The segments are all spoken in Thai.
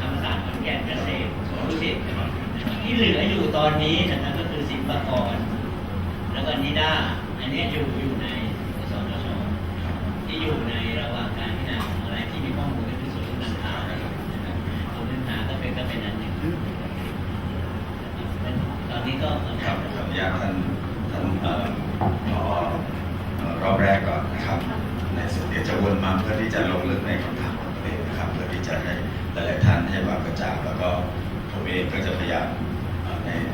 ธรรมศาสตร์ขอนแก่นเกษตรสวนดุสิตที่เหลืออยู่ตอนนี้นะครับก็คือศิลปากรแล้วก็นิด้าอันนี้อยู่ในสนชที่อยู่ในระหว่างการพิจารณาของอะไรที่มีข้อมูลก็คือส่วนต่างๆนะครับส่วนต่างๆก็เป็นอันหนึ่งตอนนี้ก็ครับขออนุญาตท่านผอรอบแรกก่อนนะครับในส่วนเดี๋ยวจะวนมาเพื่อที่จะลงลึกในคำถามของตัวเองนะครับเพื่อที่จะให้หลายๆท่านให้ความกระจ่างแล้วก็ผมเองก็จะพยายาม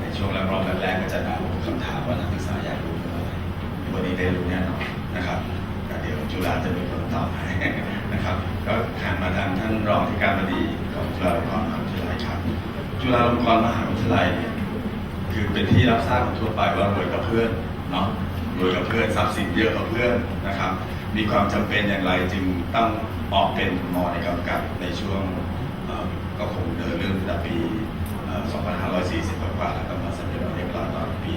ในช่วงรอบแรกก็จะเอาคำถามว่านักศึกษาอยากรู้อะไรวันนี้ได้รู้แน่นอนนะครับเดี๋ยวจุฬาจะมีคนตอบให้นะครับก็หันมาทางท่านรองที่การบดีของจุฬาลงกรณ์มหาวิทยาลัยครับจุฬาลงกรณ์มหาวิทยาลัยคือเป็นที่รับทราบของทั่วไปว่ารวยกับเพื่อนเนาะรวยกับเพื่อนทรัพย์สินเยอะกับเพื่อนนะครับมีความจำเป็นอย่างไรจึงต้องออกเป็นม.ในกำกับในช่วงก็คงเดินเรื่องตั้งแต่ปี 2540 กว่าแล้วก็มาสำเร็จเรียบร้อยตอนปี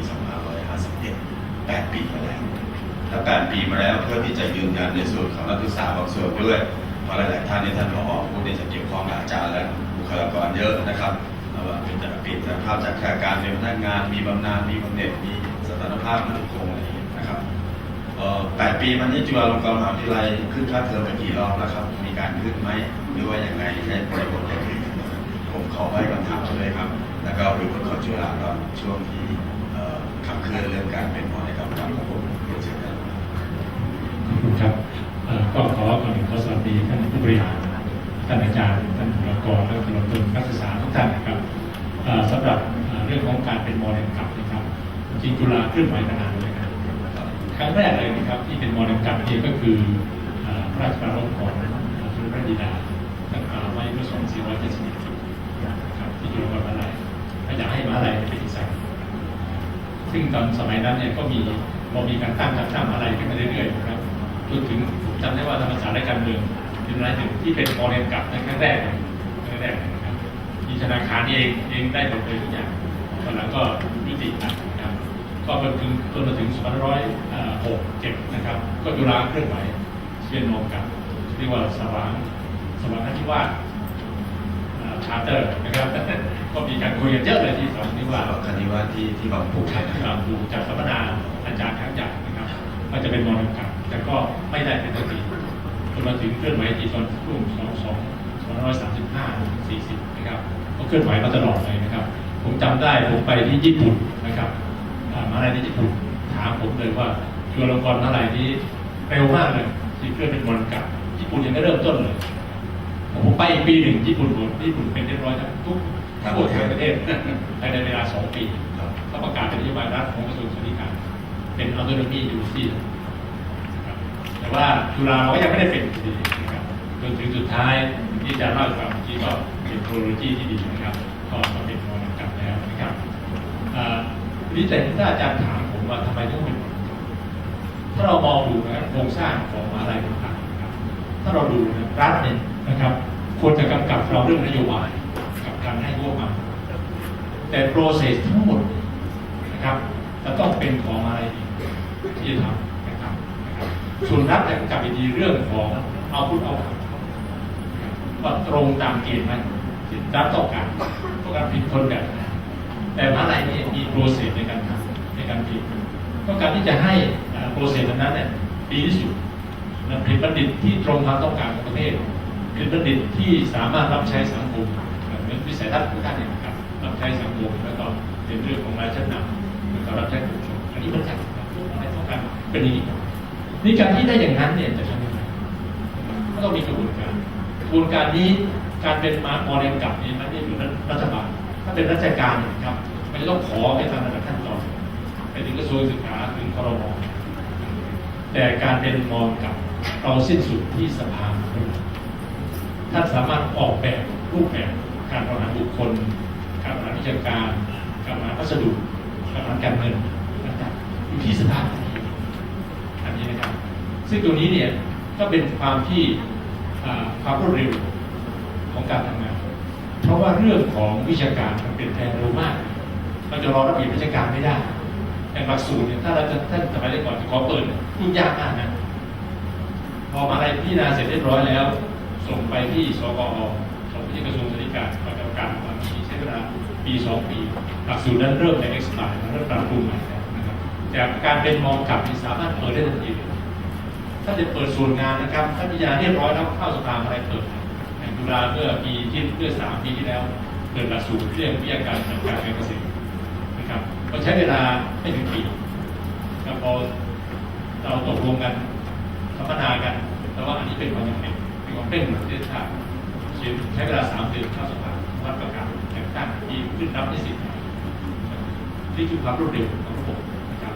2551 8 ปีมาแล้วและ8 ปีมาแล้วเพื่อที่จะยืนยันในส่วนของนักศึกษาบางส่วนด้วยเพราะหลายๆท่านในท่านผอ.พูดในจะเกี่ยวข้องกับอาจารย์และบุคลากรเยอะนะครับว่าเป็นจะปิดสภาพจากการเป็นพนักงานมีบำนาญมีบำเหน็จมีสถานภาพมั่นคงอะไรอย่างเงี้ยนะครับ8 ปีมันนี้จุฬาลงกรณ์มหาวิทยาลัยขึ้นค่าเทอมไปกี่รอบแล้วครับมีการขึ้นไหมหรือว่าอย่างไรใช้ในบทอย่างอื่นผมขอให้คำถามเลยครับแล้วก็หรือคนของจุฬาตอนช่วงที่ขับเคลื่อนเรื่องการเป็นม.ในกำกับระบบเรียนเชิญครับครับก็ขอสวัสดีท่านผู้บริหารท่านอาจารย์ท่านบุคลากรและตลอดจนนักศึกษาทุกท่านนะครับสำหรับเรื่องของการเป็นม.ในกำกับนะครับจริงจุฬาเคลื่อนไหวมานานเลยครับครั้งแรกเลยนะครับที่เป็นม.ในกำกับนี่ก็คือพระราชปรารภของสมเด็จพระบิดาตั้งแต่ไว้เมื่อ2471ครับที่จุฬาลงกรณ์มหาวิทยาลัยถ้าอยากให้มหาวิทยาลัยเป็นอิสระซึ่งตอนสมัยนั้นเนี่ยก็มีการตั้งมหาวิทยาลัยขึ้นมาเรื่อยๆนะครับจนถึงจำได้ว่าธรรมศาสตร์และการเมืองเป็นรายหนึ่งที่เป็นม.ในกำกับในครั้งแรกนะครับมีธนาคารเองได้หมดเลยทุกอย่างตอนหลังก็ยุตินะครับก็มาถึง2506-07นะครับก็จุฬาเคลื่อนไหวเป็นม.กับเรียกว่าสว่างคณิวาสชาร์เตอร์นะครับก็มีการคุยกันเยอะเลยที่สองที่ว่าคณิวาสที่บางปูจากสัมมนาอาจารย์ทั้งใหญ่นะครับก็จะเป็นม.ในกำกับแต่ก็ไม่ได้เป็นตัวจริงจนมาถึงเคลื่อนไหวที่ตอนรุ่ง2535-40นะครับก็เคลื่อนไหวมาตลอดเลยนะครับผมจำได้ผมไปที่ญี่ปุ่นนะครับมหาวิทยาลัยที่ญี่ปุ่นถามผมเลยว่าจุฬาลงกรณ์มหาวิทยาลัยนี้เร็วมากเลยที่เคลื่อนเป็นม.ในกำกับญี่ปุ่นยังไม่เริ่มต้นเลยผมไปปีหนึ่งญี่ปุ่นเป็นเรียบร้อยทุกทั่วประเทศภายในเวลา2 ปีเขาประกาศเป็นนโยบายรัฐของกระทรวงศึกษาธิการเป็นออโตโนมีอยู่ที่แต่ว่าจุฬาเราก็ยังไม่ได้เป็นนะครับจนถึงสุดท้ายที่จะเล่าให้ฟังที่ก็เป็นโคโลจีที่ดีนะครับก็มาเป็นม.ในกำกับแล้วนะครับนี่แต่ถ้าอาจารย์ถามผมว่าทำไมต้องเป็นถ้าเรามองดูนะโครงสร้างของมหาวิทยาลัยต่างๆนะครับถ้าเราดูนะรัฐเนี่ยนะครับควรจะกำกับเราเรื่องนโยบายกับการให้งบประมาณแต่โปรเซสทั้งหมดนะครับจะต้องเป็นของอะไรที่จะทำนะครับส่วนรัฐจะกำกับอีกทีเรื่องของเอาพุทธเอาว่าตรงตามเกณฑ์ไหมที่รัฐต้องการผิดคนแบบแต่มหาวิทยาลัยนี้มีโปรเซสในการทำในการผิดต้องการที่จะให้โปรเซสนั้นเนี่ยดีที่สุดเป็นบัณฑิตที่ตรงความต้องการของประเทศเป็นบัณฑิตที่สามารถรับใช้สังคมเหมือนวิสัยทัศน์ของท่านเนี่ยครับรับใช้สังคมแล้วก็เป็นเรื่องของรายชั้นนำแล้วก็รับใช้ผู้ชนอันนี้มันจากอะไรต้องการเป็นอย่างนี้นี่การที่ได้อย่างนั้นเนี่ยจะทำยังไงก็ต้องมีกระบวนการนี้การเป็นม.ในกำกับนี่มันไม่อยู่รัฐบาลถ้าเป็นราชการครับมันจะต้องขอไปตามระดับขั้นตอนไปถึงกระทรวงศึกษาถึงครม.แต่การเป็นม.กับเราสิ้นสุดที่สภาท่านสามารถออกแบบรูปแบบการบริหารบุคคลการบริหารราชการการบริหารพัสดุการบริหารการเงินต่างๆอยู่ที่สภาอันนี้นะครับซึ่งตัวนี้เนี่ยก็เป็นความรวดเร็วของการทำงานเพราะว่าเรื่องของวิชาการมันเปลี่ยนแปลงเร็วมากเราจะรอระเบียบวิชาการไม่ได้แต่หลักสูตรเนี่ยถ้าเราจะท่านสมัยก่อนจะขอเปิดยุ่งยากมากนะพอมาอะไรพิจารณาเสร็จเรียบร้อยแล้วส่งไปที่สกอ.สก ที่กระทรวงศึกษาธิการประกอบการมามีใช้เวลาปี 2 ปีหลักสูตรนั้นเริ่มใน expire เริ่มปรับปรุงใหม่แล้วนะครับจากการเป็นมองกลับที่สามารถเปิดได้ทันทีถ้าจะเปิดส่วนงานนะครับถ้าพิจารณาเรียบร้อยแล้วเข้าสภาอะไรเปิดอย่างจุฬาเมื่อ3 ปีที่แล้วเปิดหลักสูตรเรื่องวิทยาการทางการเกษตรนะครับก็ใช้เวลาไม่ถึงปีแล้วพอเราตกลงกันสัมมนากันแต่ว่าอันนี้เป็นความจำเป็นเป็นความเร่งด่วนที่ชาติใช้เวลา3 เดือนเข้าสภาวัดประกาศแต่งตั้งที่ขึ้นรับได้10 นี่คือความรวดเร็วของระบบนะครับ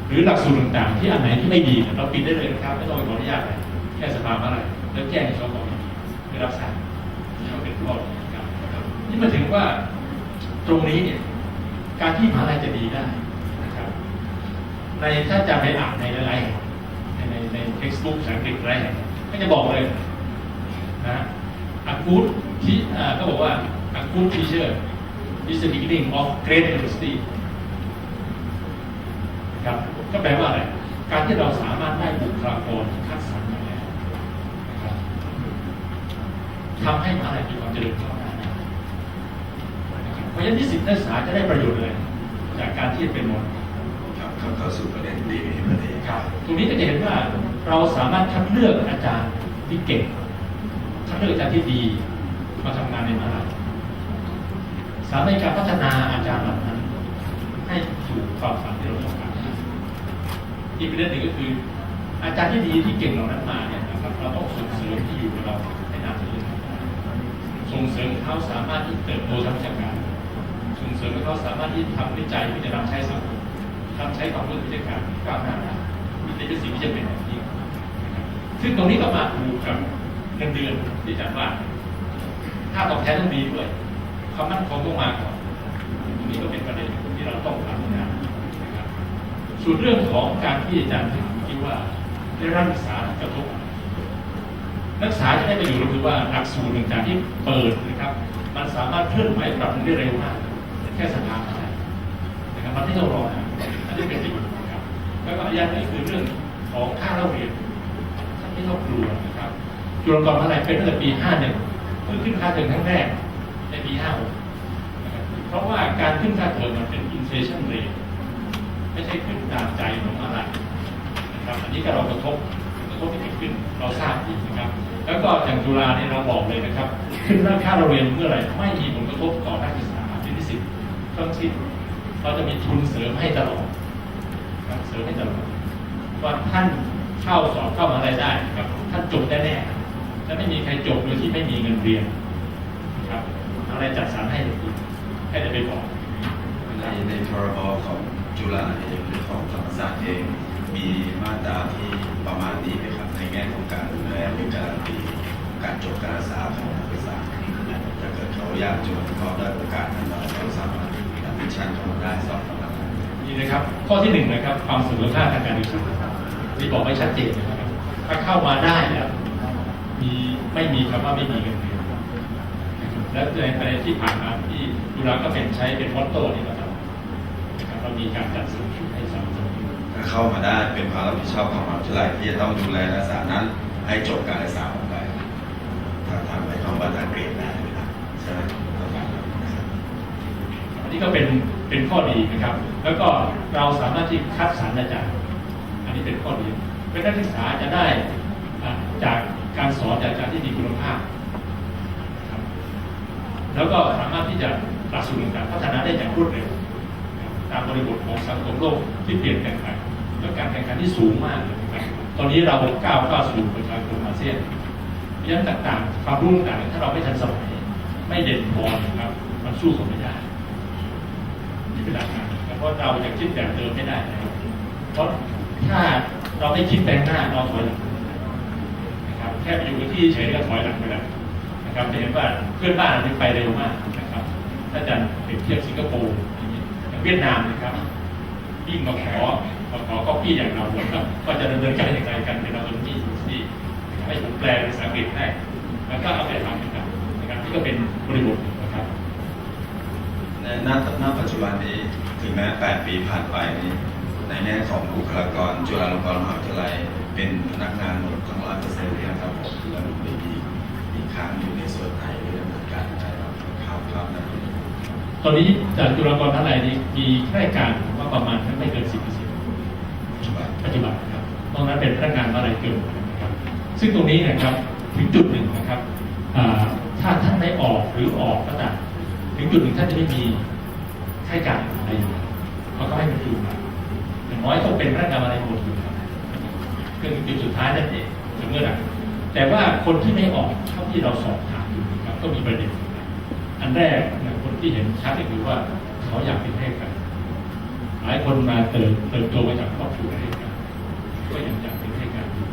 หรือหลักสูตรต่างๆที่อันไหนที่ไม่ดีเราปิดได้เลยนะครับไม่ต้องไปขออนุญาตอะไรแค่สภาเมื่อไหร่แล้วแจ้งให้สกไม่รับสารนี่ก็เป็นข้อนะครับนี่มาถึงว่าตรงนี้เนี่ยการที่มหาลัยจะดีได้นะครับในถ้าจะไปอ่านในหลายๆใน textbook ภาษาอังกฤษหลายแห่งก็จะบอกเลยนะa good ที่ก็บอกว่า a good teacher is the beginning of great university นะครับก็แปลว่าอะไรการที่เราสามารถได้บุคลากรคัดสรรมาแล้วนะครับทำให้มหาวิทยาลัยมีความเจริญก้าวหน้านะครับเพราะฉะนั้นนิสิตนักศึกษาจะได้ประโยชน์เลยจากการที่เป็นมน ครับเข้าสู่ประเด็นดีในประเทศครับ ตรงนี้ก็จะเห็นว่าเราสามารถคัดเลือกอาจารย์ที่เก่งคัดเลือกอาจารย์ที่ดีมาทำงานในมหาวิทยาลัยสามารถการพัฒนาอาจารย์เหล่านั้นให้สู่ความฝันที่เราต้องการอีกประเด็นหนึ่งก็คืออาจารย์ที่ดีที่เก่งเหล่านั้นมาเนี่ยนะครับเราต้องส่งเสริมที่อยู่กับเราให้นานขึ้นส่งเสริมเขาสามารถที่เติบโตทางวิชาการส่งเสริมให้เขาสามารถที่ทำวิจัยที่จะนำใช้สังคมนำใช้ความรู้วิชาการก้าวหน้าได้นี่เป็นสิ่งที่จะเป็นแบบนี้ซึ่งตรงนี้ก็มาผูกกับเงินเดือนที่อาจารย์ว่าถ้าตอบแทนต้องดีด้วยความมั่นคงต้องมาก่อนตรงนี้ก็เป็นประเด็นที่เราต้องทำงานนะครับส่วนเรื่องของการที่อาจารย์คิดว่าได้รับศึกษากระทบนักศึกษาจะได้ประโยชน์ก็คือว่าหลักสูตรต่างๆที่เปิดนะครับมันสามารถเคลื่อนไหวปรับปรุงได้เร็วมากแค่สภาอะไรนะครับมันไม่ต้องรอนะอันนี้เป็นประโยชน์นะครับแล้วก็อย่างนี้คือเรื่องของค่าเล่าเรียนท่านไม่ต้องกลัวนะครับจุฬาลงกรณ์มหาวิทยาลัยเป็นตั้งแต่ปี 51 เพิ่งขึ้นค่าเทอมครั้งแรกในปี 56 นะครับเพราะว่าการขึ้นค่าเทอมมันเป็น inflation rate ไม่ใช่ขึ้นตามใจของมหาวิทยาลัยนะครับอันนี้ก็เรากระทบที่เกิดขึ้นเราทราบดีนะครับแล้วก็อย่างจุฬาเนี่ยเราบอกเลยนะครับขึ้นค่าเราเรียนเมื่อไหร่ไม่มีผลกระทบต่อนักศึกษาที่นิสิตทั้งสิ้นเราจะมีทุนเสริมให้ตลอดเสริมให้ตลอดว่าท่านเข้าสอบเข้ามหาวิทยาลัยได้ครับท่านจบแน่ๆและไม่มีใครจบโดยที่ไม่มีเงินเรียนครับอะไรจัดสรรให้ได้ไปบอก ในพรบของจุฬาเองหรือของธรรมศาสตร์เองมีมาตราที่ประมาณนี้ไหมครับในแง่ของการดูแลหรือการันตีการจบการศึกษาของนักศึกษาถ้าเกิดเขายากจนเขาได้โอกาสนั้นเราสามารถทำมิชชั่นเข้ามาได้สอบเข้ามาได้ นี่นะครับข้อที่1นะครับความเสมอภาคทางการศึกษาที่บอกไว้ชัดเจนนะครับถ้าเข้ามาได้แล้วไม่มีคำว่าไม่มีเงินเดือนและในประเด็นที่ผ่านมาที่จุฬาก็เป็นใช้เป็นมอตโต้นี่นะครับเรามีการจัดซื้อให้สนับสนุน ถ้าเข้ามาได้เป็นความรับผิดชอบของมหาวิทยาลัยที่จะต้องดูแลนักศึกษานั้นให้จบการศึกษาออกไปถ้าทำไปคำว่าทางเกรดได้นะครับใช่ไหม อันนี้ก็เป็นข้อดีนะครับแล้วก็เราสามารถที่คัดสรรอาจารย์อันนี้เป็นข้อดีเป็นนักศึกษาจะได้จากการสอนจากอาจารย์ที่มีคุณภาพครับแล้วก็สามารถที่จะหลักสูตรการพัฒนาได้อย่างรวดเร็วตามบริบทของสังคมโลกที่เปลี่ยนแปลงไปและการแข่งขันที่สูงมากเลยนะครับตอนนี้เราก้าวสู่ประชาคมอาเซียนเพราะฉะนั้นต่างๆความรู้ต่างๆถ้าเราไม่ทันสมัยไม่เด่นพอนะครับมันสู้เขาไม่ได้นี่เป็นหลักการเพราะเราจะคิดแบบเดิมไม่ได้นะครับเพราะถ้าเราไม่คิดแปลงหน้าเราถอยหลังนะครับแค่อยู่กับที่เฉยก็ถอยหลังไปแล้วนะครับจะเห็นว่าเพื่อนบ้านเราไปเร็วมากนะครับถ้าจะเปรียบเทียบสิงคโปร์เวียดนามนะครับยิ่งมาขอก๊อปปี้อย่างเราครับก็จะดำเนินการอย่างไรกันเป็นเราที่ให้ผมแปลภาษาอังกฤษให้แล้วก็เอาไปทำนะครับนี่ก็เป็นบริบทนะครับณปัจจุบันนี้ถึงแม้8 ปีผ่านไปนี้ในแง่ของบุคลากรจุฬาลงกรณ์มหาวิทยาลัยเป็นพนักงานหมดทั้ง100%นะครับผมแล้วมีค้างอยู่ในส่วนไหนหรือดำเนินการ ตอนนี้จากจุฬาลงกรณ์มหาวิทยาลัยนี้มีข้าราชการว่าประมาณไม่เกิน 10%ปัจจุบันนะครับตรงนั้นเป็นพนักงานมหาวิทยาลัยเกินนะครับซึ่งตรงนี้นะครับถึงจุดหนึ่งนะครับถ้าท่านไม่ออกหรือออกก็ตามถึงจุดหนึ่งท่านจะไม่มีข้าราชการอะไรอยู่เขาก็ให้บรรจุมาอย่างน้อยต้องเป็นพนักงานอะไรหมดอยู่ครับคือจุดสุดท้ายนั่นเองถึงเมื่อไหร่แต่ว่าคนที่ไม่ออกเท่าที่เราสอบถามอยู่นะครับก็มีประเด็นอันแรกคนที่เห็นชัดก็คือว่าเขาอยากเป็นข้าราชการหลายคนมาเติบโตมาจากครอบครัวข้าราชการก็ยังอยากเป็นข้าราชการอยู่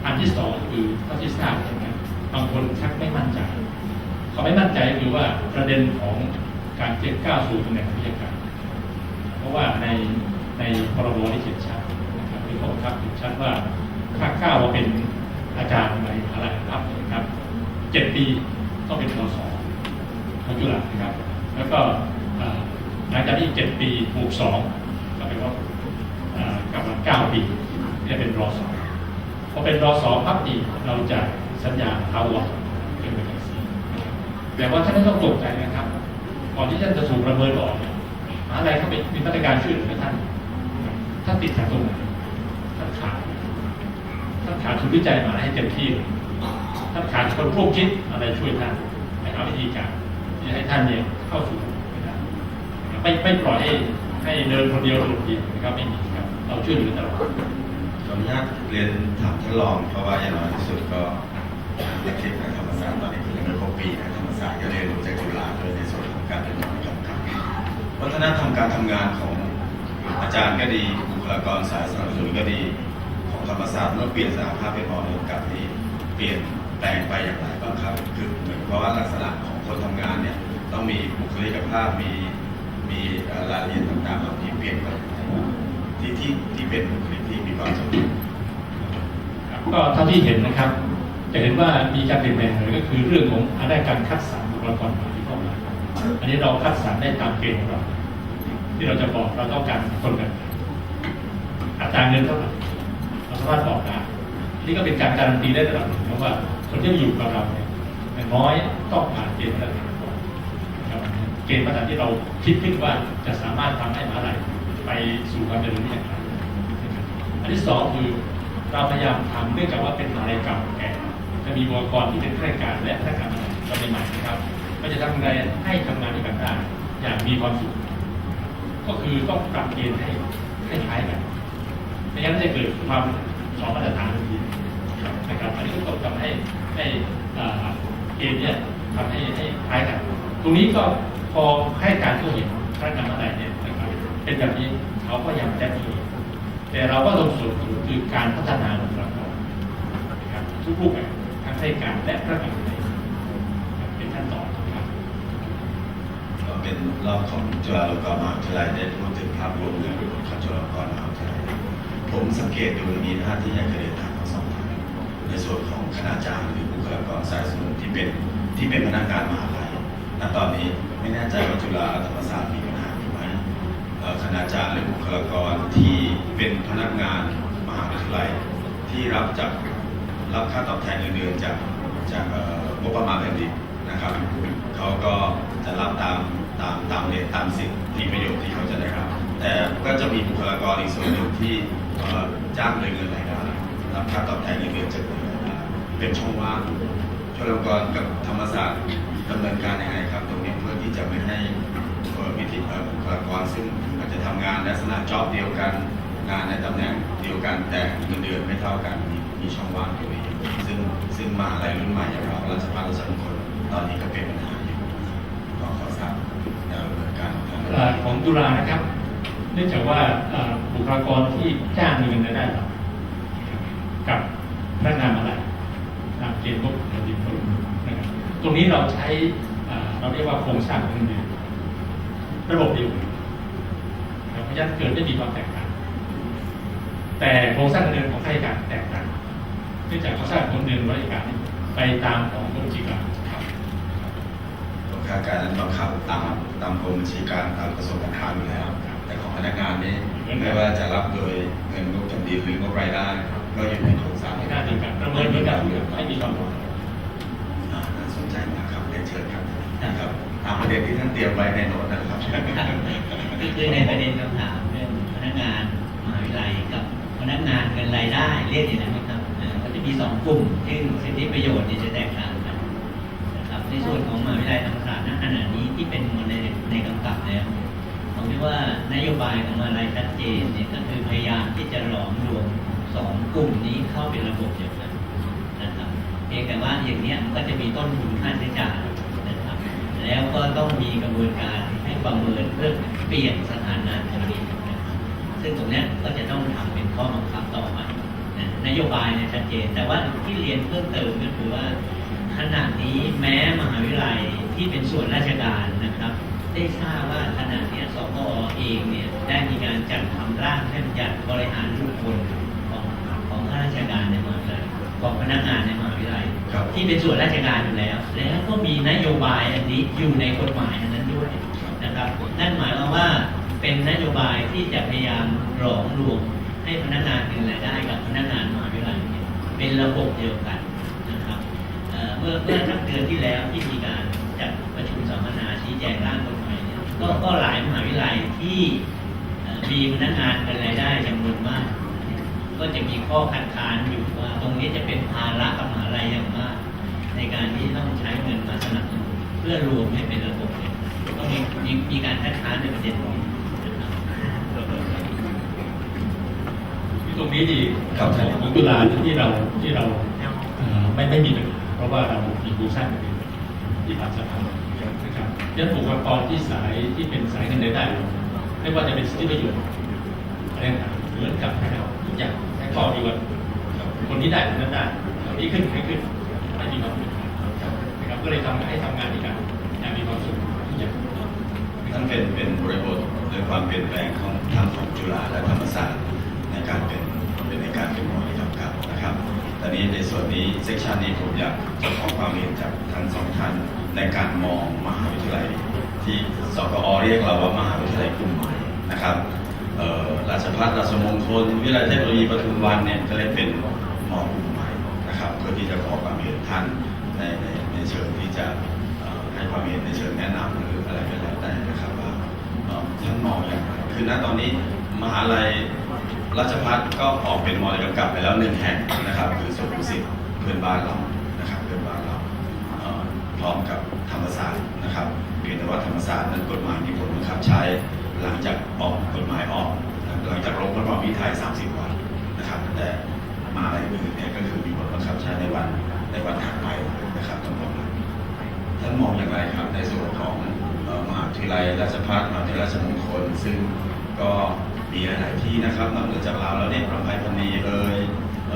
อันที่สองคือเท่าที่ทราบนะบางคนชักไม่มั่นใจเขาไม่มั่นใจคือว่าประเด็นของการเจ็ดก้าวสู่ตำแหน่งข้าราชการเพราะว่าในพรบที่เขียนชัดนะครับมีข้อบังคับเขียนชัดว่าถ้าก้าวมาเป็นอาจารย์ในมหาวิทยาลัยนะครับ7 ปีต้องเป็นป.ศ.ของจุฬานะครับ แล้วก็หลังจากนี้7 ปีบวก2ก็เป็นว่ากำลัง9 ปีจะเป็นร.ศ.พอเป็นร.ศ.ปั๊บนี่เราจะสัญญาถาวรเป็นไปอย่างนี้แต่ว่าท่านไม่ต้องตกใจนะครับก่อนที่ท่านจะถูกประเมินออกมหาวิทยาลัยเขามีมาตรการช่วยเหลือท่านติดขัดตรงไหนท่านขาดทุนวิจัยมาให้เต็มที่ท่านขาดคนร่วมคิดอะไรช่วยท่านในหาวิธีการที่ให้ท่านเนี่ยเข้าสู่ไม่ปล่อยให้เดินคนเดียวหลุดเดียวนะครับไม่มีครับเราช่วยเหลือตลอด ขออนุญาตเรียนถามท่านรองเพราะว่าอย่างน้อยที่สุดก็เด็กๆในธรรมศาสตร์ตอนนี้คือยังไม่ครบปีในธรรมศาสตร์ก็เรียนรู้จากจุฬาโดยในส่วนของการเป็นหมอครับวัฒนธรรมการทำงานของอาจารย์ก็ดีบุคลากรสายสนับสนุนก็ดีของธรรมศาสตร์เมื่อเปลี่ยนสถาภาพเป็นหมอเดินกลับนี้เปลี่ยนแปลงไปอย่างไรบ้างครับคือเหมือนเพราะว่าลักษณะของคนทำงานเนี่ยต้องมีบุคลิกภาพมีรายละเอียดต่างๆเหล่านี้เปลี่ยนไปที่เป็นบุคลิกที่มีความสมดุล ก็เท่าที่เห็นนะครับจะเห็นว่ามีการเปลี่ยนแปลงเลยก็คือเรื่องของการคัดสรรบุคลากรที่เข้ามาอันนี้เราคัดสรรได้ตามเกณฑ์ของเราที่เราจะบอกเราต้องการคนแบบอัตราเงินเท่าไหร่เราสามารถบอกได้นี่ก็เป็นการการันตีได้ตลอดเพราะว่าคนที่อยู่กับเราเนี่ยอย่างน้อยต้องผ่านเกณฑ์มาตรฐานก่อนนะครับเกณฑ์มาตรฐานที่เราคิดขึ้นว่าจะสามารถทำให้มหาวิทยาลัยไปสู่ความเจริญได้อย่างไรอันที่สองคือเราพยายามทำเนื่องจากว่าเป็นมหาวิทยาลัยเก่าแก่จะมีบุคลากรที่เป็นข้าราชการและพนักงานใหม่นะครับก็จะทำอะไรให้ทำงานด้วยกันได้อย่างมีความสุขก็คือต้องปรับเกณฑ์ให้คล้ายกันไม่งั้นจะเกิดความสองมาตรฐานทันทีนะครับอันนี้ก็ต้องทำให้เกณฑ์เนี่ยทำให้คล้ายกันตรงนี้ก็พอให้การก็เห็นข้าราชการอะไรเนี่ยนะครับเป็นแบบนี้เขาก็ยังจะมีแต่เราก็ต้องส่วนคือการพัฒนาบุคลากรนะครับทุกรูปแบบทั้งข้าราชการและพนักงานเป็นขั้นตอนครับก็เป็นรอบของจุฬาลงกรณ์มหาวิทยาลัยได้พูดถึงภาพรวมเรื่องของจุฬาลงกรณ์มหาวิทยาลัยผมสังเกตดูอย่างนี้นะที่อยากจะเรียนถามทั้งสองท่านในส่วนของคณาจารย์หรือบุคลากรสายสนุนที่เป็นพนักงานมหาวิทยาลัยณตอนนี้ไม่แน่ใจว่าจุฬาธรรมศาสตร์มีปัญหาอยู่ไหมคณาจารย์หรือบุคลากรที่เป็นพนักงานมหาวิทยาลัยที่รับค่าตอบแทนเงินเดือนจากงบประมาณแผ่นดินนะครับเขาก็จะรับตามเรทตามสิทธิประโยชน์ที่เขาจะได้รับแต่ก็จะมีบุคลากรอีกส่วนหนึ่งที่จ้างโดยเงินรายได้รับค่าตอบแทนเงินเดือนจากเงินรายได้เป็นช่องว่างจุฬาลงกรณ์กับธรรมศาสตร์ดำเนินการยังไงครับตรงนี้เพื่อที่จะไม่ให้วิธีบุคลากรซึ่งอาจจะทำงานลักษณะจ็อบเดียวกันงานในตำแหน่งเดียวกันแต่เงินเดือนไม่เท่ากันมีช่องว่างตรงนี้ซึ่งมหาวิทยาลัยรุ่นใหม่อย่างเราราชภัฏราชมงคลตอนนี้ก็เป็นปัญหาอยู่ขอทราบแนวดำเนินการของจุฬานะครับเนื่องจากว่าบุคลากรที่จ้างมีเงินได้ต่ำกับพนักงานอะไรตามเกณฑ์พวกเงินเดือนนะครับตรงนี้เราใช้เราเรียกว่าโครงสร้างเงินเดือนระบบเดียวกันเพราะฉะนั้นเกิดไม่มีความแตกต่างแต่โครงสร้างเงินเดือนของข้าราชการแตกต่างเนื่องจากโครงสร้างเงินเดือนราชการไปตามของกรมบัญชีกลางครับค่าการนั้นบังคับตามกรมบัญชีกลางตามกระทรวงการคลังอยู่แล้วแต่ของพนักงานนี้ไม่ว่าจะรับโดยเงินงบจำดีหรืองบรายได้ก็อยู่ในโครงสร้างน่าจะกันประเมินเหมือนกันไม่มีความน่าสนใจนะครับเรียนเชิญครับนะครับตาม ประเด็นที่ท่านเตรียมไว้ในโน้ตนะครับ คือในประเด็นคำถามเรื่องพนักงานมหาวิทยาลัยกับพนักงานเงินรายได้เรียกอย่างนั้นไหมครับก็จะมีสองกลุ่มซึ่งสิทธิประโยชน์จะแตกต่างกันนะครับในส่วนของมหาวิทยาลัยธรรมศาสตร์ณขณะนี้ที่เป็นในกำกับแล้วผมคิดว่านโยบายของมหาวิทยาลัยชัดเจนเนี่ยก็คือพยายามที่จะหลอมรวมสองกลุ่มนี้เข้าเป็นระบบเดียวกันนะครับเพียงแต่ว่าอย่างนี้มันก็จะมีต้นทุนค่าใช้จ่ายนะครับแล้วก็ต้องมีกระบวนการให้ประเมินเพื่อเปลี่ยนสถานะตรงนี้นะครับซึ่งตรงนี้ก็จะต้องทำเป็นข้อบังคับต่อไปนโยบายเนี่ยชัดเจนแต่ว่าที่เรียนเพิ่มเติมก็คือว่าขณะนี้แม้มหาวิทยาลัยที่เป็นส่วนราชการนะครับได้ทราบว่าขณะนี้สกอเองเนี่ยได้มีการจัดทำร่างให้บัญญัติบริหารบุคคลของข้าราชการในมหาวิทยาลัยของพนักงานในมหาวิทยาลัยที่เป็นส่วนราชการอยู่แล้วแล้วก็มีนโยบายอันนี้อยู่ในกฎหมายอันนั้นด้วยนะครับนั่นหมายความว่าเป็นนโยบายที่จะพยายามหลอมรวมให้พนักงานเงินรายได้กับพนักงานมหาวิทยาลัยเป็นระบบเดียวกันนะครับเมื่อสักเดือนที่แล้วที่มีการจัดประชุมสัมมนาชี้แจงร่างกฎหมายเนี่ยก็หลายมหาวิทยาลัยที่มีพนักงานเงินรายได้จำนวนมากก็จะมีข้อคัดค้านอยู่ว่าตรงนี้จะเป็นภาระกับมหาวิทยาลัยอย่างมาก ในการที่ต้องใช้เงินมาสนับสนุนเพื่อรวมให้เป็นระบบเนี่ยก็มีการคัดค้านในประเด็นนี้นะครับ ตรงนี้ดี ครับผม ของจุฬาที่เราไม่มีปัญหาเพราะว่าเรามีบูชั่นที่ผ่านสภานะครับยันบุคลากรที่สายที่เป็นสายเงินรายได้ไม่ว่าจะเป็นสิทธิประโยชน์อะไรต่างเหมือนกับเราทุกอย่างแค่ข้อดีว่าคนที่ได้คนนั้นได้ที่ขึ้นไม่ขึ้นไม่มีความสุขนะครับก็เลยทำให้ทำงานด้วยกันอย่างมีความสุขทุกอย่าง นั่นเป็นบริบทในความเปลี่ยนแปลงของทั้งของจุฬาและธรรมศาสตร์ในการเป็นหมอในกำกับนะครับตอนนี้ในส่วนนี้เซกชันนี้ผมอยากจะขอความเห็นจากทั้งสองท่านในการมองมหาวิทยาลัยที่สกอเรียกเราว่ามหาวิทยาลัยกลุ่มใหม่นะครับราชภัฏราชมงคลวิทยาลัยเทคโนโลยีปทุมวันเนี่ยจะเรียกเป็นมอกลุ่มใหม่นะครับเพื่อที่จะขอความเห็นท่านในเชิงที่จะให้ความเห็นในเชิงแนะนำหรืออะไรก็แล้วแต่นะครับว่าท่านมองอย่างไรคือณตอนนี้มหาลัยราชภัฏก็ออกเป็นมอญกำกับไปแล้ว1 แห่งนะครับคือสวนดุสิตเพื่อนบ้านเรานะครับเพื่อนบ้านเราพร้อมกับธรรมศาสตร์นะครับเพียงแต่ว่าธรรมศาสตร์นั้นกฎหมายมีผลบังคับใช้หลังจากออกกฎหมายออกหลังจากลงพระบรมวินัย30 วันนะครับแต่มหาลัยอื่นเนี่ยก็คือมีผลบังคับใช้ในวันถัดไปนะครับทั้งหมดท่านมองอย่างไรครับในส่วนของมหาวิทยาลัยราชภัฏมหาวิทยาลัยราชมงคลซึ่งก็มีหลายที่นะครับนอกเหนือจากเราแล้วเนี่ยประภัยพรรณี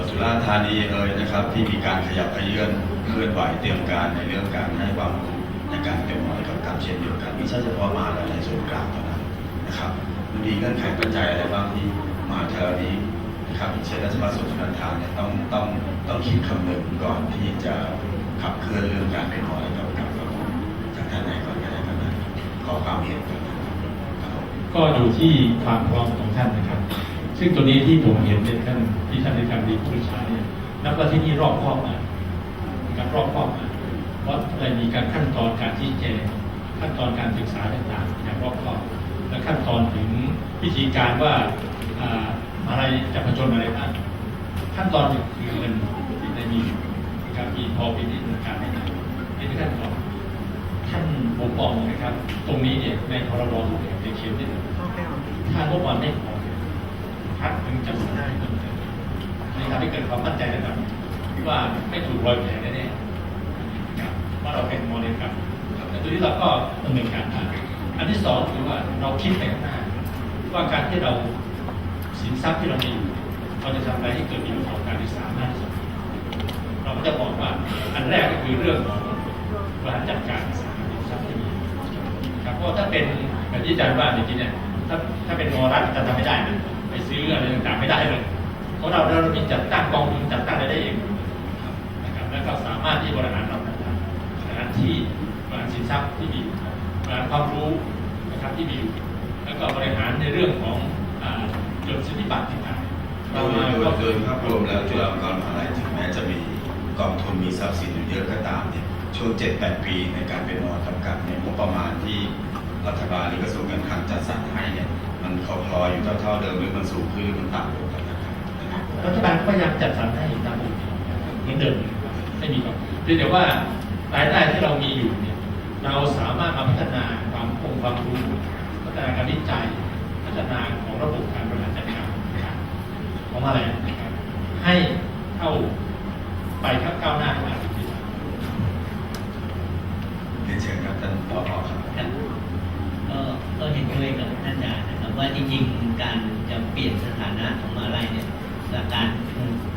สุราษฎร์ธานีนะครับที่มีการขยับขยื่นเคลื่อนไหวเตรียมการในเรื่องการให้ความรู้ในการเป็นหมอกับการเช่นเดียวกันไม่ใช่เฉพาะมหาวิทยาลัยส่วนกลางเท่านั้นนะครับมันมีเงื่อนไขปัจจัยอะไรบ้างที่มหาวิทยาลัยนี้นะครับเช่นราชภัฏสวนสุนันทาเนี่ยต้องคิดคำนึงก่อนที่จะขับเคลื่อนเรื่องการเป็นหมอกับจากท่านไหนก่อนก็ได้ครับขอความเห็นก่อนครับผม ก็อยู่ที่ความพร้อมของท่านนะครับ ซึ่งตัวนี้ที่ผมเห็นในท่านที่ท่านในการดีผู้ชาเนี่ยนับว่าที่นี่รอบคอบมากการรอบคอบมากเพราะอะไรมีการขั้นตอนการชี้แจงขั้นตอนการศึกษาต่างๆอย่างรอบคอบและขั้นตอนถึงวิธีการว่าอะไรจะผจญอะไรบ้างขั้นตอนหนึ่งคือเงินที่ได้มีนะครับมีพอเป็นที่ดำเนินการได้ไหมนี่คือขั้นตอนท่านผมบอกนะครับตรงนี้เนี่ยในพรบทุกอย่างจะเขียนได้เลยถ้างบประมาณไม่พอพักถึงจะสร้างเพิ่มเติมในทำให้เกิดความมั่นใจระดับว่าไม่ถูกรอยแผลแน่ๆครับว่าเราเป็นโมเดลครับแต่ตัวนี้เราก็ดำเนินการได้อันที่สองคือว่าเราคิดไปข้างหน้าว่าการที่เราสินทรัพย์ที่เรามีอยู่เราจะทำอะไรให้เกิดประโยชน์ต่อการศึกษามากที่สุดเราก็จะบอกว่าอันแรกก็คือเรื่องของบริหารจัดการสินทรัพย์ที่มีครับเพราะถ้าเป็นแบบที่อาจารย์ว่าจริงๆเนี่ยถ้าเป็นมอรัฐจะทำไม่ได้นะไปซื้ออะไรต่างๆไม่ได้เลยเพราะเรามีจัดตั้งกองทุนจัดตั้งได้เองนะครับแล้วก็สามารถที่บริหารเราได้บริหารที่บริหารสินทรัพย์ที่มีบริหารความรู้นะครับที่มีแล้วก็บริหารในเรื่องของจดสิทธิบัตรต่างๆ โดยภาพรวมแล้วจุฬาลงกรณ์มหาวิทยาลัยถึงแม้จะมีกองทุนมีทรัพย์สินอยู่เยอะก็ตามเนี่ย ช่วง 7-8 ปีในการเป็นหมอกำกับในงบประมาณที่รัฐบาลหรือกระทรวงการคลังจัดสรรให้เนี่ยมันคลออยู่เท่าเดิมหรือมันสูงขึ้นหรือมันต่ำลงกันนะครับ รัฐบาลก็พยายามจัดสรรให้ตามปกติเหมือนเดิมไม่มีครับเพียงแต่ว่ารายได้ที่เรามีอยู่เนี่ยเราสามารถมาพัฒนาความรู้พัฒนาการวิจัยพัฒนาของระบบการบริหารจัดการของอะไรนะครับให้เข้าไปข้างก้าวหน้าขนาดนี้ เรียนเชิญครับท่านผอ.ครับ ครับก็เห็นด้วยกับท่านอาจารย์นะครับว่าจริงๆการจะเปลี่ยนสถานะของมหาลัยเนี่ยหลักการ